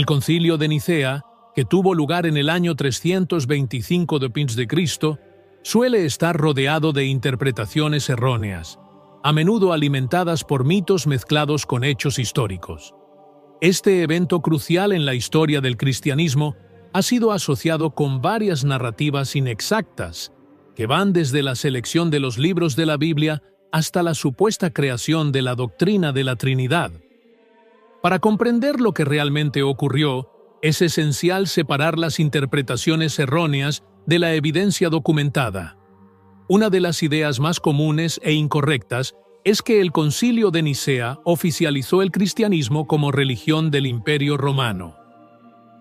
El Concilio de Nicea, que tuvo lugar en el año 325 d.C., suele estar rodeado de interpretaciones erróneas, a menudo alimentadas por mitos mezclados con hechos históricos. Este evento crucial en la historia del cristianismo ha sido asociado con varias narrativas inexactas, que van desde la selección de los libros de la Biblia hasta la supuesta creación de la doctrina de la Trinidad. Para comprender lo que realmente ocurrió, es esencial separar las interpretaciones erróneas de la evidencia documentada. Una de las ideas más comunes e incorrectas es que el Concilio de Nicea oficializó el cristianismo como religión del Imperio Romano.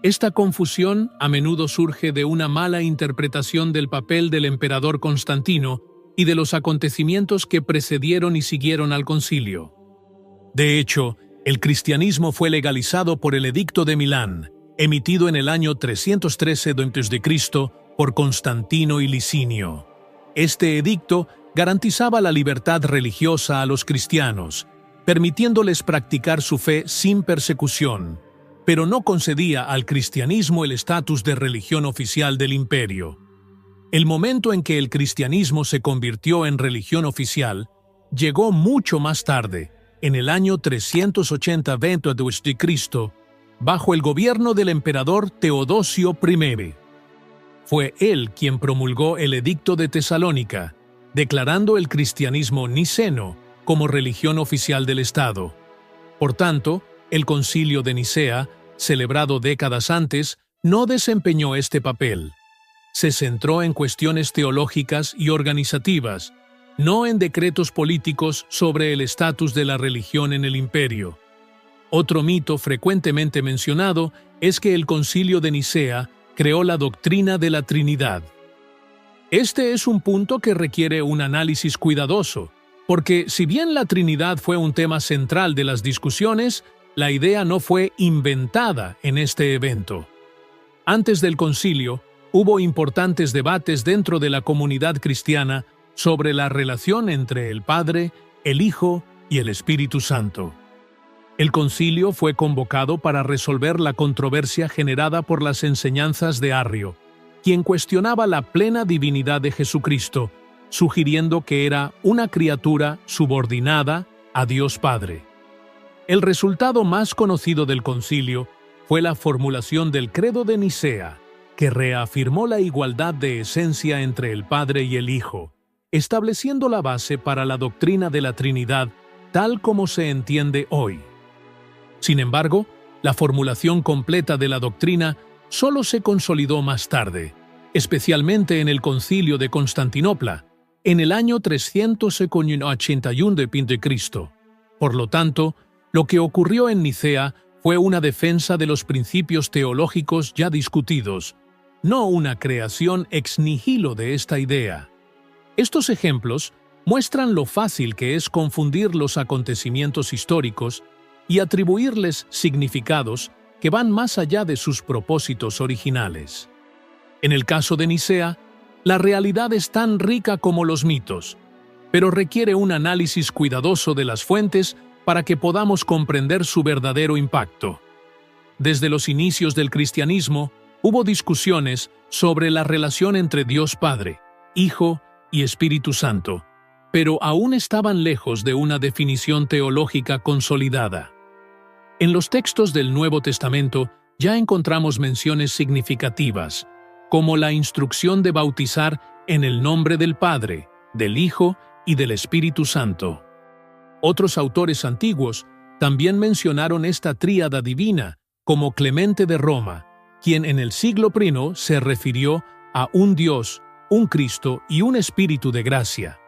Esta confusión a menudo surge de una mala interpretación del papel del emperador Constantino y de los acontecimientos que precedieron y siguieron al concilio. De hecho, el cristianismo fue legalizado por el Edicto de Milán, emitido en el año 313 d.C. por Constantino y Licinio. Este edicto garantizaba la libertad religiosa a los cristianos, permitiéndoles practicar su fe sin persecución, pero no concedía al cristianismo el estatus de religión oficial del imperio. El momento en que el cristianismo se convirtió en religión oficial llegó mucho más tarde, en el año 380 d.C., bajo el gobierno del emperador Teodosio I. Fue él quien promulgó el Edicto de Tesalónica, declarando el cristianismo niceno como religión oficial del Estado. Por tanto, el Concilio de Nicea, celebrado décadas antes, no desempeñó este papel. Se centró en cuestiones teológicas y organizativas, no en decretos políticos sobre el estatus de la religión en el imperio. Otro mito frecuentemente mencionado es que el Concilio de Nicea creó la doctrina de la Trinidad. Este es un punto que requiere un análisis cuidadoso, porque si bien la Trinidad fue un tema central de las discusiones, la idea no fue inventada en este evento. Antes del concilio, hubo importantes debates dentro de la comunidad cristiana sobre la relación entre el Padre, el Hijo y el Espíritu Santo. El concilio fue convocado para resolver la controversia generada por las enseñanzas de Arrio, quien cuestionaba la plena divinidad de Jesucristo, sugiriendo que era una criatura subordinada a Dios Padre. El resultado más conocido del concilio fue la formulación del Credo de Nicea, que reafirmó la igualdad de esencia entre el Padre y el Hijo, estableciendo la base para la doctrina de la Trinidad tal como se entiende hoy. Sin embargo, la formulación completa de la doctrina solo se consolidó más tarde, especialmente en el Concilio de Constantinopla, en el año 381 d.C. Por lo tanto, lo que ocurrió en Nicea fue una defensa de los principios teológicos ya discutidos, no una creación ex nihilo de esta idea. Estos ejemplos muestran lo fácil que es confundir los acontecimientos históricos y atribuirles significados que van más allá de sus propósitos originales. En el caso de Nicea, la realidad es tan rica como los mitos, pero requiere un análisis cuidadoso de las fuentes para que podamos comprender su verdadero impacto. Desde los inicios del cristianismo, hubo discusiones sobre la relación entre Dios Padre, Hijo y Espíritu Santo, pero aún estaban lejos de una definición teológica consolidada. En los textos del Nuevo Testamento ya encontramos menciones significativas, como la instrucción de bautizar en el nombre del Padre, del Hijo y del Espíritu Santo. Otros autores antiguos también mencionaron esta tríada divina, como Clemente de Roma, quien en el siglo I se refirió a un Dios, un Cristo y un Espíritu de gracia.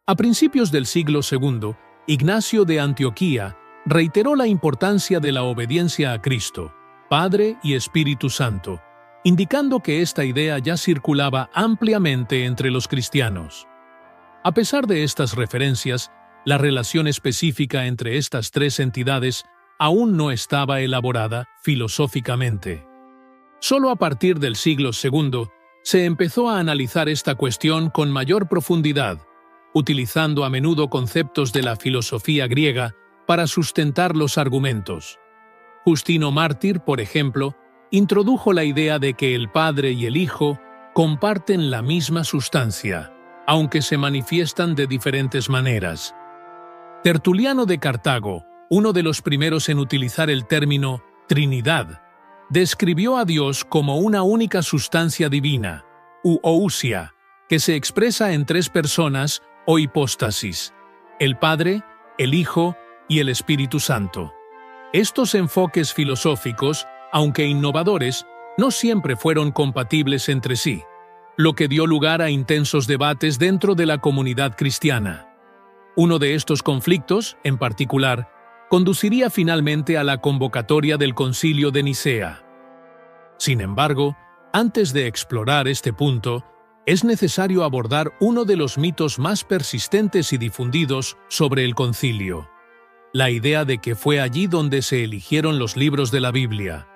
A principios del siglo II, Ignacio de Antioquía reiteró la importancia de la obediencia a Cristo, Padre y Espíritu Santo, indicando que esta idea ya circulaba ampliamente entre los cristianos. A pesar de estas referencias, la relación específica entre estas tres entidades aún no estaba elaborada filosóficamente. Solo a partir del siglo II se empezó a analizar esta cuestión con mayor profundidad, utilizando a menudo conceptos de la filosofía griega para sustentar los argumentos. Justino Mártir, por ejemplo, introdujo la idea de que el Padre y el Hijo comparten la misma sustancia, aunque se manifiestan de diferentes maneras. Tertuliano de Cartago, uno de los primeros en utilizar el término Trinidad, describió a Dios como una única sustancia divina, ousia, que se expresa en tres personas o hipóstasis: el Padre, el Hijo y el Espíritu Santo. Estos enfoques filosóficos, aunque innovadores, no siempre fueron compatibles entre sí, lo que dio lugar a intensos debates dentro de la comunidad cristiana. Uno de estos conflictos, en particular, conduciría finalmente a la convocatoria del Concilio de Nicea. Sin embargo, antes de explorar este punto, es necesario abordar uno de los mitos más persistentes y difundidos sobre el concilio: la idea de que fue allí donde se eligieron los libros de la Biblia.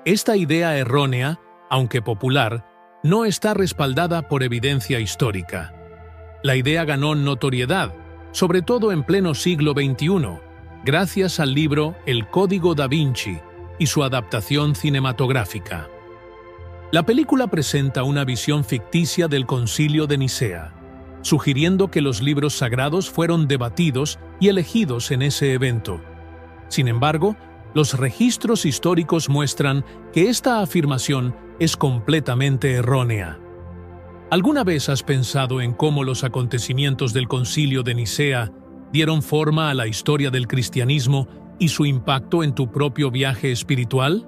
Esta idea errónea, aunque popular, no está respaldada por evidencia histórica. La idea ganó notoriedad, sobre todo en pleno siglo XXI, gracias al libro El Código da Vinci y su adaptación cinematográfica. La película presenta una visión ficticia del Concilio de Nicea, sugiriendo que los libros sagrados fueron debatidos y elegidos en ese evento. Sin embargo, los registros históricos muestran que esta afirmación es completamente errónea. ¿Alguna vez has pensado en cómo los acontecimientos del Concilio de Nicea dieron forma a la historia del cristianismo y su impacto en tu propio viaje espiritual?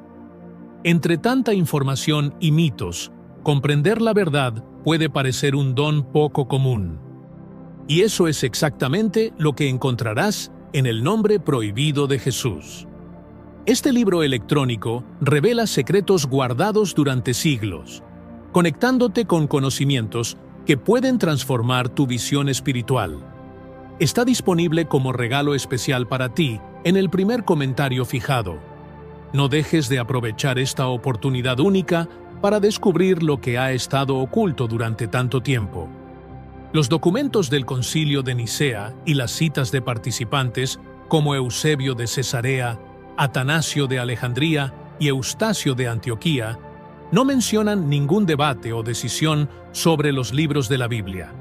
Entre tanta información y mitos, comprender la verdad puede parecer un don poco común. Y eso es exactamente lo que encontrarás en El Nombre Prohibido de Jesús. Este libro electrónico revela secretos guardados durante siglos, conectándote con conocimientos que pueden transformar tu visión espiritual. Está disponible como regalo especial para ti en el primer comentario fijado. No dejes de aprovechar esta oportunidad única para descubrir lo que ha estado oculto durante tanto tiempo. Los documentos del Concilio de Nicea y las citas de participantes, como Eusebio de Cesarea, Atanasio de Alejandría y Eustacio de Antioquía, no mencionan ningún debate o decisión sobre los libros de la Biblia.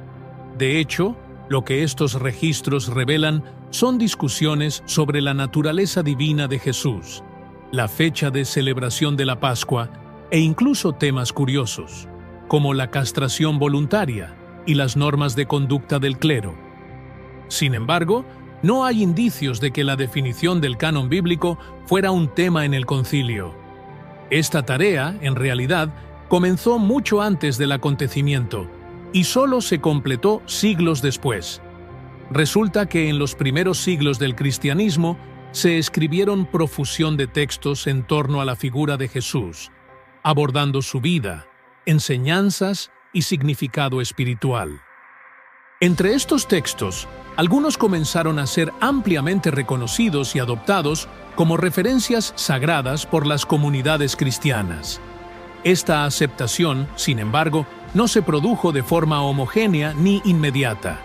De hecho, lo que estos registros revelan son discusiones sobre la naturaleza divina de Jesús, la fecha de celebración de la Pascua e incluso temas curiosos, como la castración voluntaria y las normas de conducta del clero. Sin embargo, no hay indicios de que la definición del canon bíblico fuera un tema en el concilio. Esta tarea, en realidad, comenzó mucho antes del acontecimiento y solo se completó siglos después. Resulta que en los primeros siglos del cristianismo se escribieron profusión de textos en torno a la figura de Jesús, abordando su vida, enseñanzas y significado espiritual. Entre estos textos, algunos comenzaron a ser ampliamente reconocidos y adoptados como referencias sagradas por las comunidades cristianas. Esta aceptación, sin embargo, no se produjo de forma homogénea ni inmediata.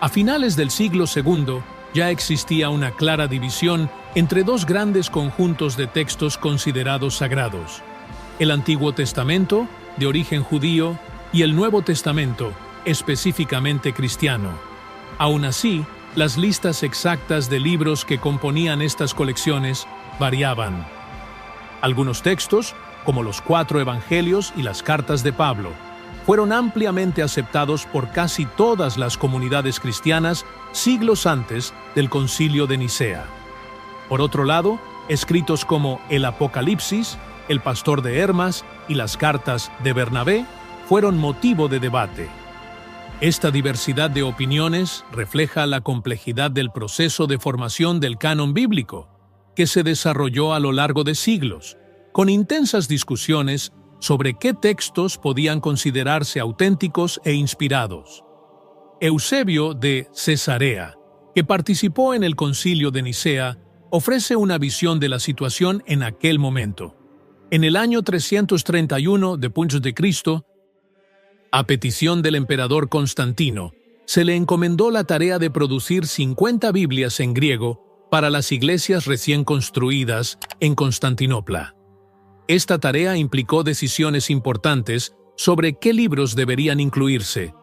A finales del siglo II ya existía una clara división entre dos grandes conjuntos de textos considerados sagrados: el Antiguo Testamento, de origen judío, y el Nuevo Testamento, específicamente cristiano. Aún así, las listas exactas de libros que componían estas colecciones variaban. Algunos textos, como los 4 Evangelios y las cartas de Pablo, fueron ampliamente aceptados por casi todas las comunidades cristianas siglos antes del Concilio de Nicea. Por otro lado, escritos como el Apocalipsis, el Pastor de Hermas y las cartas de Bernabé fueron motivo de debate. Esta diversidad de opiniones refleja la complejidad del proceso de formación del canon bíblico, que se desarrolló a lo largo de siglos, con intensas discusiones sobre qué textos podían considerarse auténticos e inspirados. Eusebio de Cesarea, que participó en el Concilio de Nicea, ofrece una visión de la situación en aquel momento. En el año 331 después de Cristo, a petición del emperador Constantino, se le encomendó la tarea de producir 50 Biblias en griego para las iglesias recién construidas en Constantinopla. Esta tarea implicó decisiones importantes sobre qué libros deberían incluirse,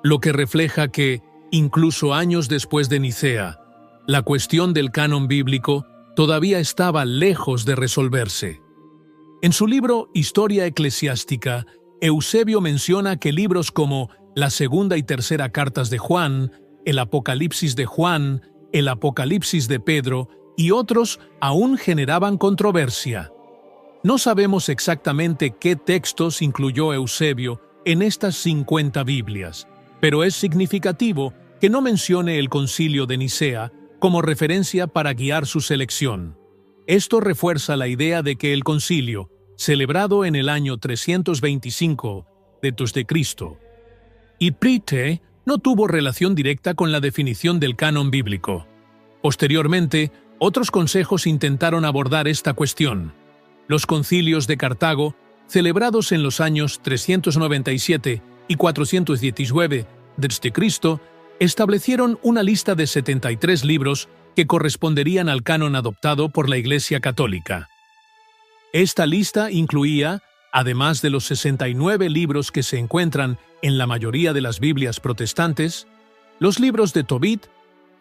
lo que refleja que, incluso años después de Nicea, la cuestión del canon bíblico todavía estaba lejos de resolverse. En su libro Historia Eclesiástica, Eusebio menciona que libros como la segunda y tercera cartas de Juan, el Apocalipsis de Juan, el Apocalipsis de Pedro y otros aún generaban controversia. No sabemos exactamente qué textos incluyó Eusebio en estas 50 Biblias, pero es significativo que no mencione el Concilio de Nicea como referencia para guiar su selección. Esto refuerza la idea de que el concilio, celebrado en el año 325 d.C., y Prite, no tuvo relación directa con la definición del canon bíblico. Posteriormente, otros consejos intentaron abordar esta cuestión. Los concilios de Cartago, celebrados en los años 397 y 419 d.C., establecieron una lista de 73 libros que corresponderían al canon adoptado por la Iglesia Católica. Esta lista incluía, además de los 69 libros que se encuentran en la mayoría de las Biblias protestantes, los libros de Tobit,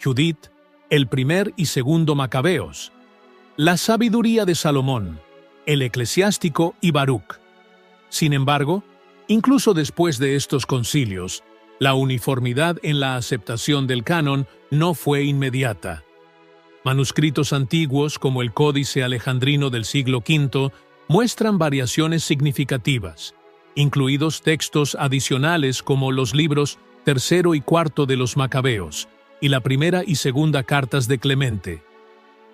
Judith, el primer y segundo Macabeos, la sabiduría de Salomón, el eclesiástico y Baruch. Sin embargo, incluso después de estos concilios, la uniformidad en la aceptación del canon no fue inmediata. Manuscritos antiguos como el Códice Alejandrino del siglo V muestran variaciones significativas, incluidos textos adicionales como los libros tercero y cuarto de los Macabeos y la primera y segunda cartas de Clemente.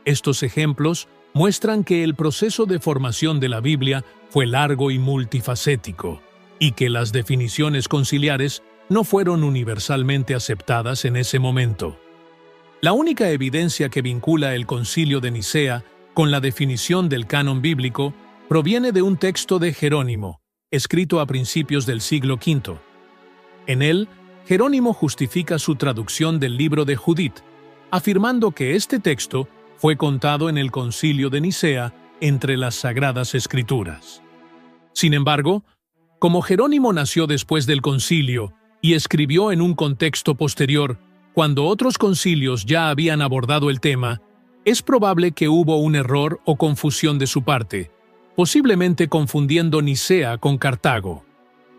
Estos ejemplos muestran que el proceso de formación de la Biblia fue largo y multifacético, y que las definiciones conciliares no fueron universalmente aceptadas en ese momento. La única evidencia que vincula el Concilio de Nicea con la definición del canon bíblico proviene de un texto de Jerónimo, escrito a principios del siglo V. En él, Jerónimo justifica su traducción del libro de Judith, afirmando que este texto fue contado en el Concilio de Nicea entre las Sagradas Escrituras. Sin embargo, como Jerónimo nació después del concilio y escribió en un contexto posterior, cuando otros concilios ya habían abordado el tema, es probable que hubo un error o confusión de su parte, posiblemente confundiendo Nicea con Cartago.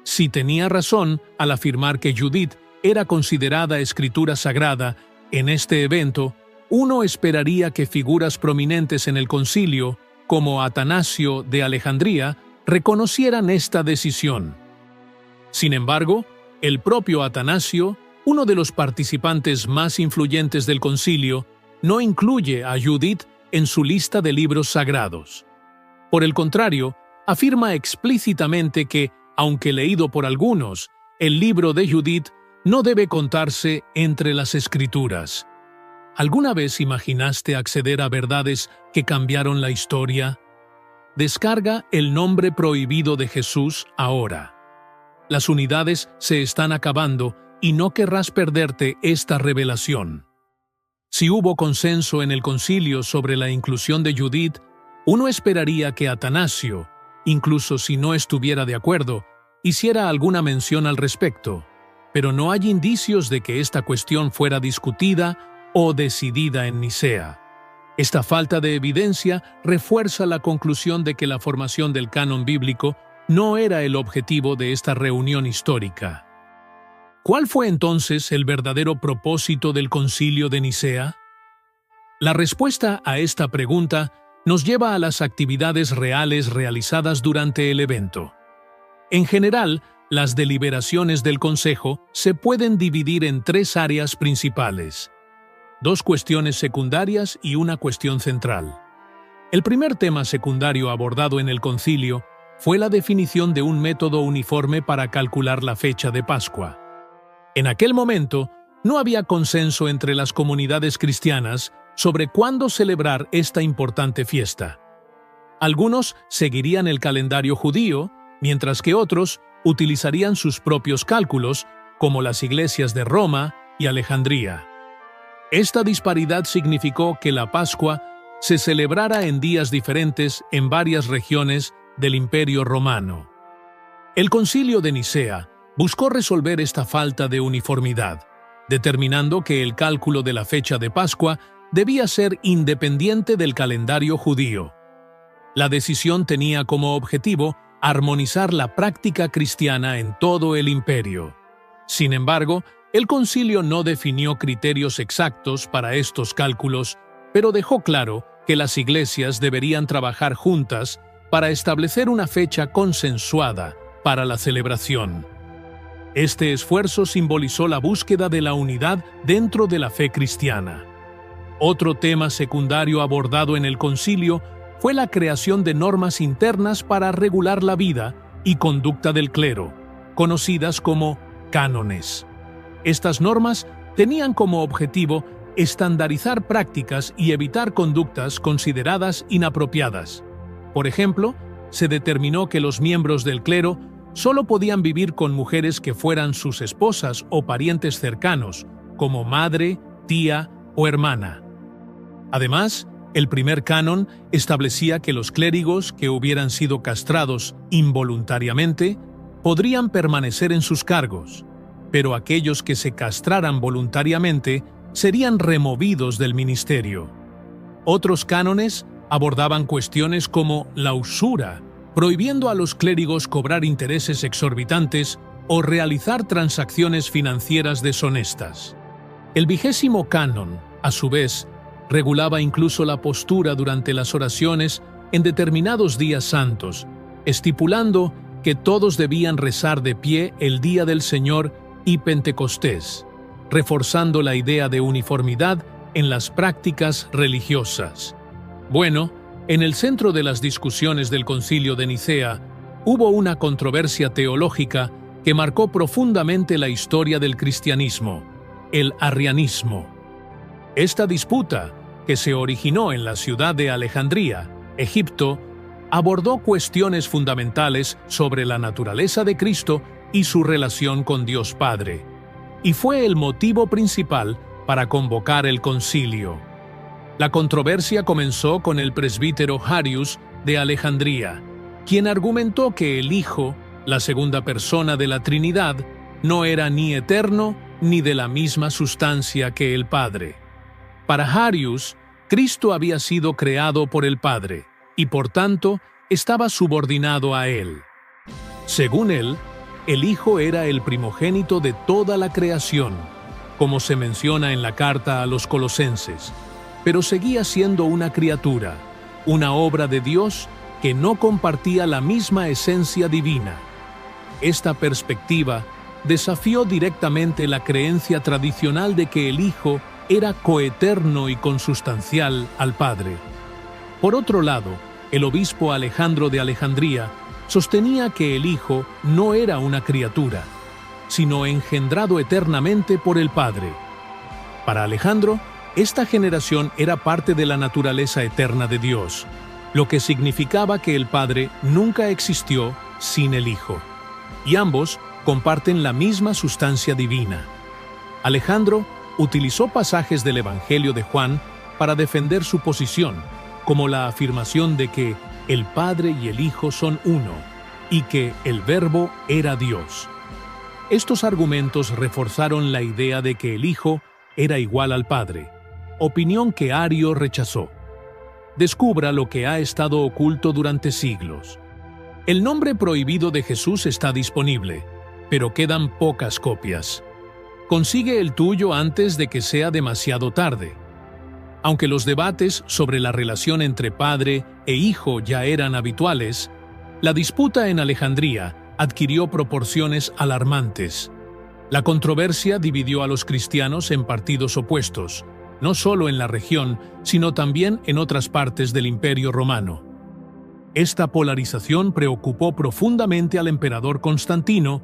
Si tenía razón al afirmar que Judith era considerada escritura sagrada, en este evento, uno esperaría que figuras prominentes en el concilio, como Atanasio de Alejandría, reconocieran esta decisión. Sin embargo, el propio Atanasio, uno de los participantes más influyentes del concilio, no incluye a Judith en su lista de libros sagrados. Por el contrario, afirma explícitamente que, aunque leído por algunos, el libro de Judith no debe contarse entre las Escrituras. ¿Alguna vez imaginaste acceder a verdades que cambiaron la historia? Descarga El nombre prohibido de Jesús ahora. Las unidades se están acabando y no querrás perderte esta revelación. Si hubo consenso en el concilio sobre la inclusión de Judith, uno esperaría que Atanasio, incluso si no estuviera de acuerdo, hiciera alguna mención al respecto, pero no hay indicios de que esta cuestión fuera discutida o decidida en Nicea. Esta falta de evidencia refuerza la conclusión de que la formación del canon bíblico no era el objetivo de esta reunión histórica. ¿Cuál fue entonces el verdadero propósito del Concilio de Nicea? La respuesta a esta pregunta nos lleva a las actividades reales realizadas durante el evento. En general, las deliberaciones del Consejo se pueden dividir en tres áreas principales: dos cuestiones secundarias y una cuestión central. El primer tema secundario abordado en el concilio fue la definición de un método uniforme para calcular la fecha de Pascua. En aquel momento, no había consenso entre las comunidades cristianas sobre cuándo celebrar esta importante fiesta. Algunos seguirían el calendario judío, mientras que otros utilizarían sus propios cálculos, como las iglesias de Roma y Alejandría. Esta disparidad significó que la Pascua se celebrara en días diferentes en varias regiones del Imperio Romano. El Concilio de Nicea buscó resolver esta falta de uniformidad, determinando que el cálculo de la fecha de Pascua debía ser independiente del calendario judío. La decisión tenía como objetivo armonizar la práctica cristiana en todo el imperio. Sin embargo, el concilio no definió criterios exactos para estos cálculos, pero dejó claro que las iglesias deberían trabajar juntas para establecer una fecha consensuada para la celebración. Este esfuerzo simbolizó la búsqueda de la unidad dentro de la fe cristiana. Otro tema secundario abordado en el concilio fue la creación de normas internas para regular la vida y conducta del clero, conocidas como cánones. Estas normas tenían como objetivo estandarizar prácticas y evitar conductas consideradas inapropiadas. Por ejemplo, se determinó que los miembros del clero solo podían vivir con mujeres que fueran sus esposas o parientes cercanos, como madre, tía o hermana. Además, el primer canon establecía que los clérigos que hubieran sido castrados involuntariamente podrían permanecer en sus cargos, pero aquellos que se castraran voluntariamente serían removidos del ministerio. Otros cánones abordaban cuestiones como la usura, prohibiendo a los clérigos cobrar intereses exorbitantes o realizar transacciones financieras deshonestas. El 20º canon, a su vez, regulaba incluso la postura durante las oraciones en determinados días santos, estipulando que todos debían rezar de pie el Día del Señor y Pentecostés, reforzando la idea de uniformidad en las prácticas religiosas. Bueno, en el centro de las discusiones del Concilio de Nicea hubo una controversia teológica que marcó profundamente la historia del cristianismo, el arrianismo. Esta disputa, que se originó en la ciudad de Alejandría, Egipto, abordó cuestiones fundamentales sobre la naturaleza de Cristo y su relación con Dios Padre, y fue el motivo principal para convocar el concilio. La controversia comenzó con el presbítero Arius de Alejandría, quien argumentó que el Hijo, la segunda persona de la Trinidad, no era ni eterno ni de la misma sustancia que el Padre. Para Arius, Cristo había sido creado por el Padre y por tanto estaba subordinado a Él. Según él, el Hijo era el primogénito de toda la creación, como se menciona en la carta a los Colosenses, pero seguía siendo una criatura, una obra de Dios que no compartía la misma esencia divina. Esta perspectiva desafió directamente la creencia tradicional de que el Hijo era coeterno y consustancial al Padre. Por otro lado, el obispo Alejandro de Alejandría sostenía que el Hijo no era una criatura, sino engendrado eternamente por el Padre. Para Alejandro, esta generación era parte de la naturaleza eterna de Dios, lo que significaba que el Padre nunca existió sin el Hijo, y ambos comparten la misma sustancia divina. Alejandro utilizó pasajes del Evangelio de Juan para defender su posición, como la afirmación de que el Padre y el Hijo son uno, y que el Verbo era Dios. Estos argumentos reforzaron la idea de que el Hijo era igual al Padre, opinión que Ario rechazó. Descubra lo que ha estado oculto durante siglos. El nombre prohibido de Jesús está disponible, pero quedan pocas copias. Consigue el tuyo antes de que sea demasiado tarde. Aunque los debates sobre la relación entre padre e hijo ya eran habituales, la disputa en Alejandría adquirió proporciones alarmantes. La controversia dividió a los cristianos en partidos opuestos, no solo en la región, sino también en otras partes del Imperio Romano. Esta polarización preocupó profundamente al emperador Constantino,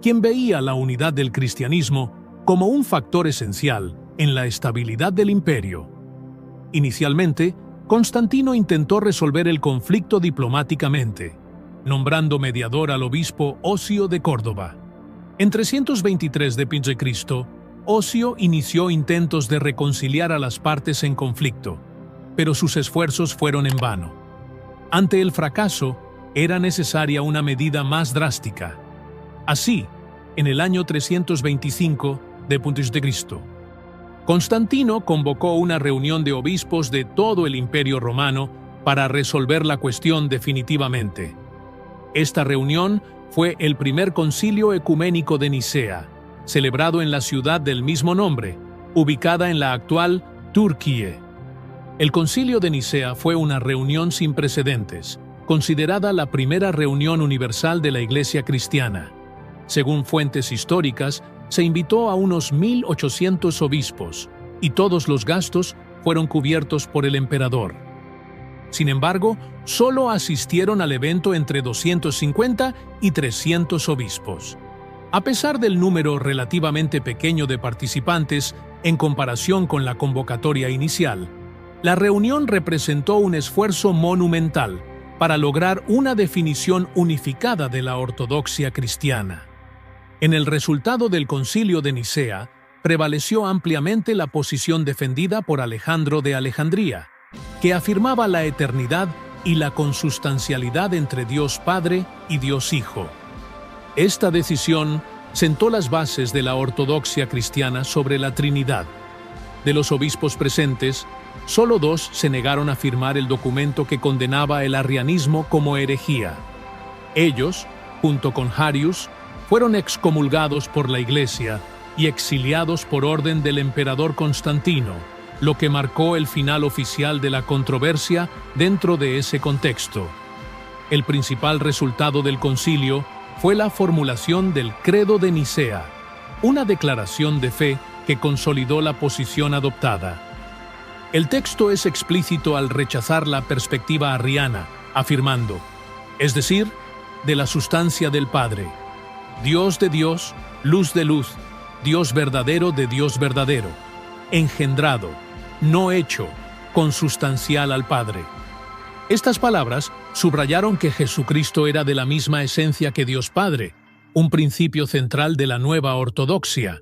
quien veía la unidad del cristianismo como un factor esencial en la estabilidad del imperio. Inicialmente, Constantino intentó resolver el conflicto diplomáticamente, nombrando mediador al obispo Osio de Córdoba. En 323 d.C., Ocio inició intentos de reconciliar a las partes en conflicto, pero sus esfuerzos fueron en vano. Ante el fracaso, era necesaria una medida más drástica. Así, en el año 325 d.C., Constantino convocó una reunión de obispos de todo el Imperio Romano para resolver la cuestión definitivamente. Esta reunión fue el primer concilio ecuménico de Nicea, celebrado en la ciudad del mismo nombre, ubicada en la actual Turquía. El concilio de Nicea fue una reunión sin precedentes, considerada la primera reunión universal de la Iglesia cristiana. Según fuentes históricas, se invitó a unos 1.800 obispos, y todos los gastos fueron cubiertos por el emperador. Sin embargo, solo asistieron al evento entre 250 y 300 obispos. A pesar del número relativamente pequeño de participantes en comparación con la convocatoria inicial, la reunión representó un esfuerzo monumental para lograr una definición unificada de la ortodoxia cristiana. En el resultado del Concilio de Nicea, prevaleció ampliamente la posición defendida por Alejandro de Alejandría, que afirmaba la eternidad y la consustancialidad entre Dios Padre y Dios Hijo. Esta decisión sentó las bases de la ortodoxia cristiana sobre la Trinidad. De los obispos presentes, solo 2 se negaron a firmar el documento que condenaba el arrianismo como herejía. Ellos, junto con Arius, fueron excomulgados por la Iglesia y exiliados por orden del emperador Constantino, lo que marcó el final oficial de la controversia dentro de ese contexto. El principal resultado del concilio fue la formulación del Credo de Nicea, una declaración de fe que consolidó la posición adoptada. El texto es explícito al rechazar la perspectiva arriana, afirmando, es decir, de la sustancia del Padre, Dios de Dios, luz de luz, Dios verdadero de Dios verdadero, engendrado, no hecho, consustancial al Padre. Estas palabras subrayaron que Jesucristo era de la misma esencia que Dios Padre, un principio central de la nueva ortodoxia.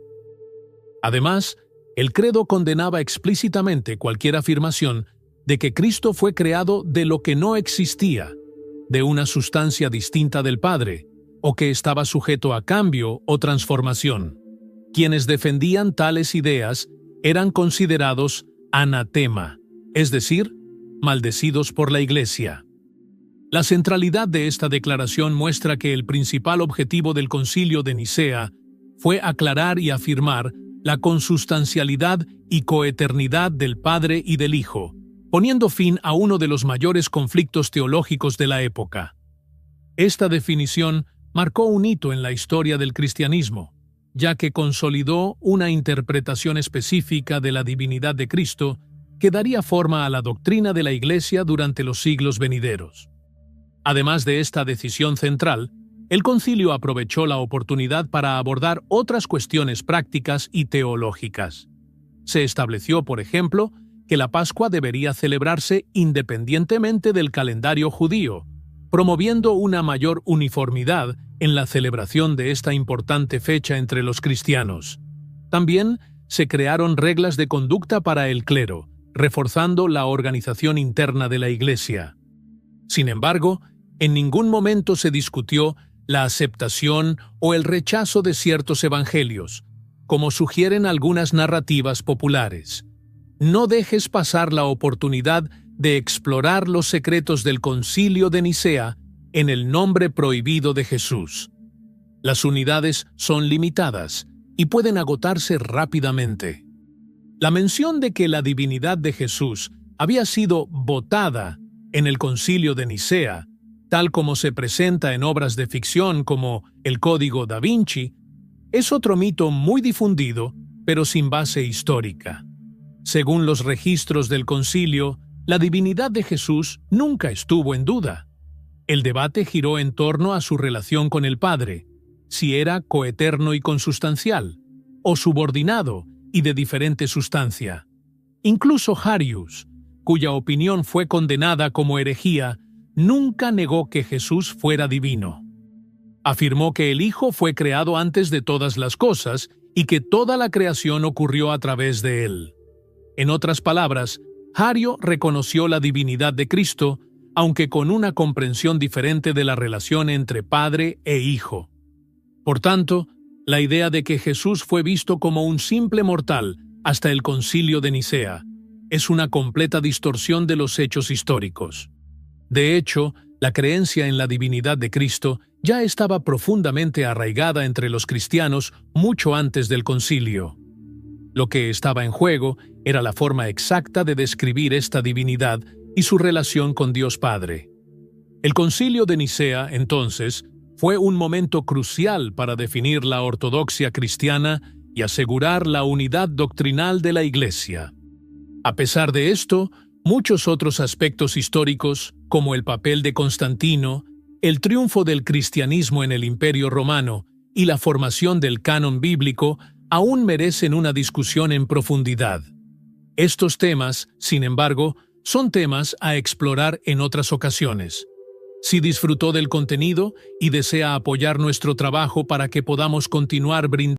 Además, el credo condenaba explícitamente cualquier afirmación de que Cristo fue creado de lo que no existía, de una sustancia distinta del Padre, o que estaba sujeto a cambio o transformación. Quienes defendían tales ideas eran considerados anatema, es decir, maldecidos por la Iglesia. La centralidad de esta declaración muestra que el principal objetivo del Concilio de Nicea fue aclarar y afirmar la consustancialidad y coeternidad del Padre y del Hijo, poniendo fin a uno de los mayores conflictos teológicos de la época. Esta definición marcó un hito en la historia del cristianismo, ya que consolidó una interpretación específica de la divinidad de Cristo que daría forma a la doctrina de la Iglesia durante los siglos venideros. Además de esta decisión central, el concilio aprovechó la oportunidad para abordar otras cuestiones prácticas y teológicas. Se estableció, por ejemplo, que la Pascua debería celebrarse independientemente del calendario judío, promoviendo una mayor uniformidad en la celebración de esta importante fecha entre los cristianos. También se crearon reglas de conducta para el clero, reforzando la organización interna de la Iglesia. Sin embargo, en ningún momento se discutió la aceptación o el rechazo de ciertos evangelios, como sugieren algunas narrativas populares. No dejes pasar la oportunidad de explorar los secretos del Concilio de Nicea en el nombre prohibido de Jesús. Las unidades son limitadas y pueden agotarse rápidamente. La mención de que la divinidad de Jesús había sido votada en el Concilio de Nicea, tal como se presenta en obras de ficción como El Código da Vinci, es otro mito muy difundido, pero sin base histórica. Según los registros del concilio, la divinidad de Jesús nunca estuvo en duda. El debate giró en torno a su relación con el Padre, si era coeterno y consustancial, o subordinado y de diferente sustancia. Incluso Arius, cuya opinión fue condenada como herejía, nunca negó que Jesús fuera divino. Afirmó que el Hijo fue creado antes de todas las cosas y que toda la creación ocurrió a través de él. En otras palabras, Ario reconoció la divinidad de Cristo, aunque con una comprensión diferente de la relación entre Padre e Hijo. Por tanto, la idea de que Jesús fue visto como un simple mortal hasta el Concilio de Nicea es una completa distorsión de los hechos históricos. De hecho, la creencia en la divinidad de Cristo ya estaba profundamente arraigada entre los cristianos mucho antes del concilio. Lo que estaba en juego era la forma exacta de describir esta divinidad y su relación con Dios Padre. El Concilio de Nicea, entonces, fue un momento crucial para definir la ortodoxia cristiana y asegurar la unidad doctrinal de la Iglesia. A pesar de esto, muchos otros aspectos históricos, como el papel de Constantino, el triunfo del cristianismo en el Imperio Romano y la formación del canon bíblico, aún merecen una discusión en profundidad. Estos temas, sin embargo, son temas a explorar en otras ocasiones. Si disfrutó del contenido y desea apoyar nuestro trabajo para que podamos continuar brindando